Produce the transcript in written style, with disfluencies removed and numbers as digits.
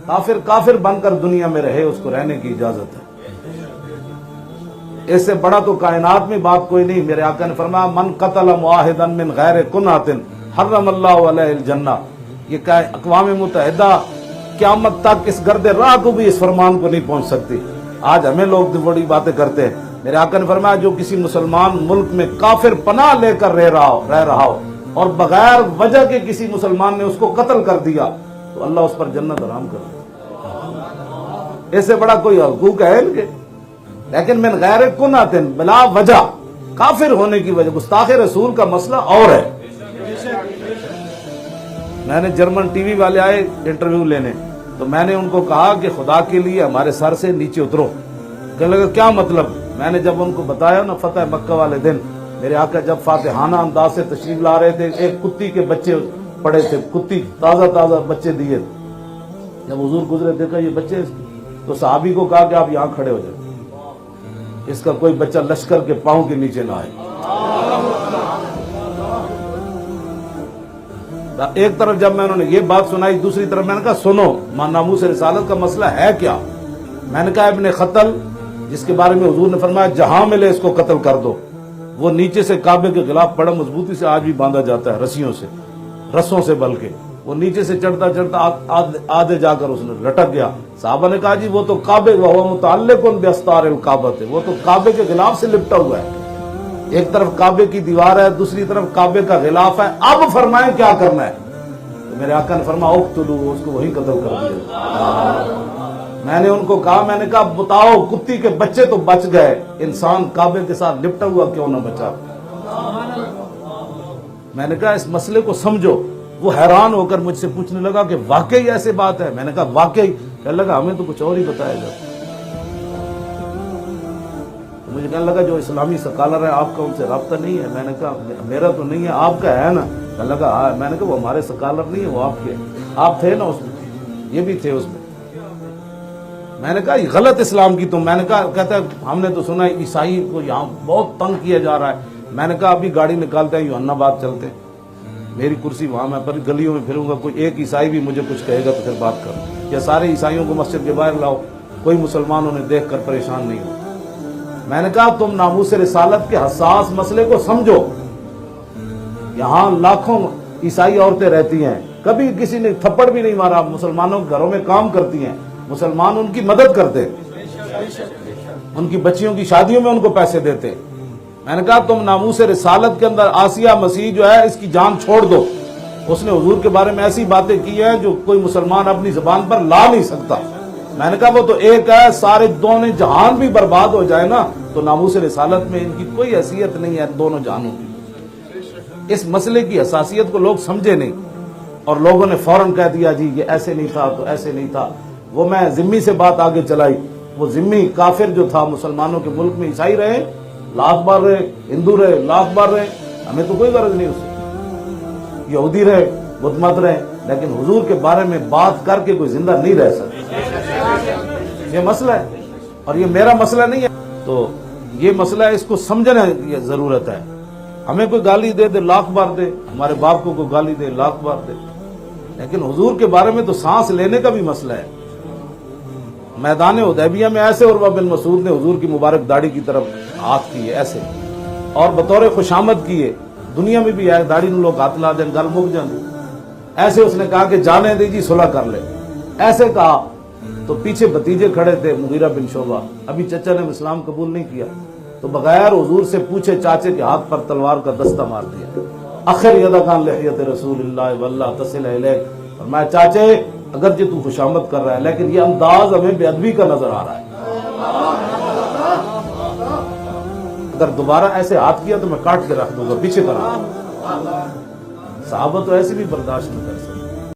کافر کافر بن کر دنیا میں رہے، اس کو رہنے کی اجازت ہے۔ اس سے بڑا تو کائنات میں بات کوئی نہیں۔ میرے آقا نے فرمایا من قتل معاہدا من غیر کنات حرم اللہ علیہ الجنہ۔ یہ اقوام متحدہ قیامت تک اس گرد راہ کو بھی اس فرمان کو نہیں پہنچ سکتی۔ آج ہمیں لوگ بڑی باتیں کرتے ہیں۔ میرے آقا نے فرمایا جو کسی مسلمان ملک میں کافر پناہ لے کر رہ رہا ہو اور بغیر وجہ کے کسی مسلمان نے اس کو قتل کر دیا تو اللہ اس پر جنت حرام کر دے۔ اس سے بڑا کوئی حقوق ہے ان کے؟ لیکن من غیر کنات بلا وجہ کافر ہونے کی وجہ، گستاخ رسول کا مسئلہ اور ہے۔ میں نے جرمن ٹی وی والے آئے انٹرویو لینے، تو میں نے ان کو کہا کہ خدا کے لیے ہمارے سر سے نیچے اترو۔ کہنے لگا کیا مطلب؟ میں نے جب ان کو بتایا نا فتح مکہ والے دن میرے آقا جب فاتحانہ انداز سے تشریف لا رہے تھے، ایک کتی کے بچے پڑے تھے، کتی تازہ بچے دیے، جب حضور گزرے دیکھا یہ بچے، تو صحابی کو کہا کہ آپ یہاں کھڑے ہو جائیں، اس کا کوئی بچہ لشکر کے پاؤں کے نیچے نہ آئے۔ ایک طرف جب میں انہوں نے یہ بات سنائی، دوسری طرف میں نے کہا سنو ناموس رسالت کا مسئلہ ہے کیا؟ میں نے کہا ابن خطل جس کے بارے میں حضور نے فرمایا جہاں ملے اس کو قتل کر دو، وہ نیچے سے کعبے کے خلاف بڑا مضبوطی سے آج بھی باندھا جاتا ہے، رسیوں سے، رسوں سے، بلکہ وہ نیچے سے چڑھتا آدھے جا کر اس نے لٹک گیا۔ صحابہ نے کہا جی وہ تو کعبے وہ متعلق باستار الکعبۃ، وہ تو کعبے کے غلاف سے لپٹا ہوا ہے، ایک طرف کعبے کی دیوار ہے، دوسری طرف کعبے کا غلاف ہے، اب فرمائیں کیا کرنا ہے؟ تو میرے آقا نے فرمایا اقتلوا، اس کو وہی قتل کر دیا۔ میں نے ان کو کہا، میں نے کہا بتاؤ کتی کے بچے تو بچ گئے، انسان کعبے کے ساتھ لپٹا ہوا کیوں نہ بچا؟ میں نے کہا اس مسئلے کو سمجھو۔ وہ حیران ہو کر مجھ سے پوچھنے لگا کہ واقعی ایسے بات ہے؟ میں نے کہا واقعی۔ کہنے لگا ہمیں تو کچھ اور ہی بتایا جاتا۔ مجھے کہنے لگا جو اسلامی سکالر ہے آپ کا ان سے رابطہ نہیں ہے؟ میں نے کہا میرا تو نہیں ہے، آپ کا ہے نا؟ کہنے لگا ہاں۔ میں نے کہا وہ ہمارے سکالر نہیں ہے، وہ آپ کے، آپ تھے نا اس میں، یہ بھی تھے اس میں۔ میں نے کہا یہ غلط اسلام کی تم، میں نے کہا کہتا ہے ہم نے تو سنا ہے عیسائی کو یہاں بہت تنگ کیا جا رہا ہے۔ میں نے کہا ابھی گاڑی نکالتے ہیں یوحنا آباد چلتے ہیں، میری کرسی وہاں، میں پر گلیوں میں پھروں گا، کوئی ایک عیسائی بھی مجھے کچھ کہے گا تو پھر بات کروں، یا سارے عیسائیوں کو مسجد کے باہر لاؤ، کوئی مسلمان انہیں دیکھ کر پریشان نہیں ہو۔ میں نے کہا تم ناموس رسالت کے حساس مسئلے کو سمجھو، یہاں لاکھوں عیسائی عورتیں رہتی ہیں، کبھی کسی نے تھپڑ بھی نہیں مارا، مسلمانوں کے گھروں میں کام کرتی ہیں، مسلمان ان کی مدد کرتے، ان کی بچیوں کی شادیوں میں ان کو پیسے دیتے۔ میں نے کہا تم ناموس رسالت کے اندر آسیہ مسیح جو ہے اس کی جان چھوڑ دو، اس نے حضور کے بارے میں ایسی باتیں کی ہیں جو کوئی مسلمان اپنی زبان پر لا نہیں سکتا۔ میں نے کہا وہ تو ایک ہے، سارے دونوں جہان بھی برباد ہو جائے نا تو ناموس رسالت میں ان کی کوئی حیثیت نہیں ہے دونوں جہانوں کی۔ اس مسئلے کی حساسیت کو لوگ سمجھے نہیں، اور لوگوں نے فوراً کہہ دیا جی یہ ایسے نہیں تھا تو ایسے نہیں تھا۔ وہ میں ذمی سے بات آگے چلائی، وہ ذمی کافر جو تھا مسلمانوں کے ملک میں عیسائی رہے لاکھ بار رہے، ہندو رہے لاکھ بار رہے، ہمیں تو کوئی غرض نہیں اس سے، یہودی رہے بدھ مت رہے، لیکن حضور کے بارے میں بات کر کے کوئی زندہ نہیں رہ سکتا۔ یہ مسئلہ ہے اور یہ میرا مسئلہ نہیں ہے، تو یہ مسئلہ ہے، اس کو سمجھنا یہ ضرورت ہے۔ ہمیں کوئی گالی دے لاکھ بار دے، ہمارے باپ کو کوئی گالی دے لاکھ بار دے، لیکن حضور کے بارے میں تو سانس لینے کا بھی مسئلہ ہے۔ میدان حدیبیہ میں ایسے عروہ بن مسعود نے حضور کی مبارک داڑھی کی طرف ہاتھ کیے ایسے، اور بطور خوشامد کیے، دنیا میں بھی ہے داڑھی لوگ ہاتھ لا دیں گل مک جانے، ایسے اس نے کہا کہ جانے دیجیے صلح کر لے، ایسے کہا تو پیچھے بھتیجے کھڑے تھے مغیرہ بن شعبہ، ابھی چچا نے اسلام قبول نہیں کیا، تو بغیر حضور سے پوچھے چاچے کے ہاتھ پر تلوار کا دستہ مار دیا، اخر یدکان لحیت رسول اللہ واللہ تصل الیک، فرمایا چاچے اگرچہ تو خوشامد کر رہا ہے لیکن یہ انداز ہمیں بے ادبی کا نظر آ رہا ہے، اگر دوبارہ ایسے ہاتھ کیا تو میں کاٹ کے رکھ دوں گا، پیچھے کرا۔ صحابہ تو ایسے بھی برداشت نہیں کر سکتے۔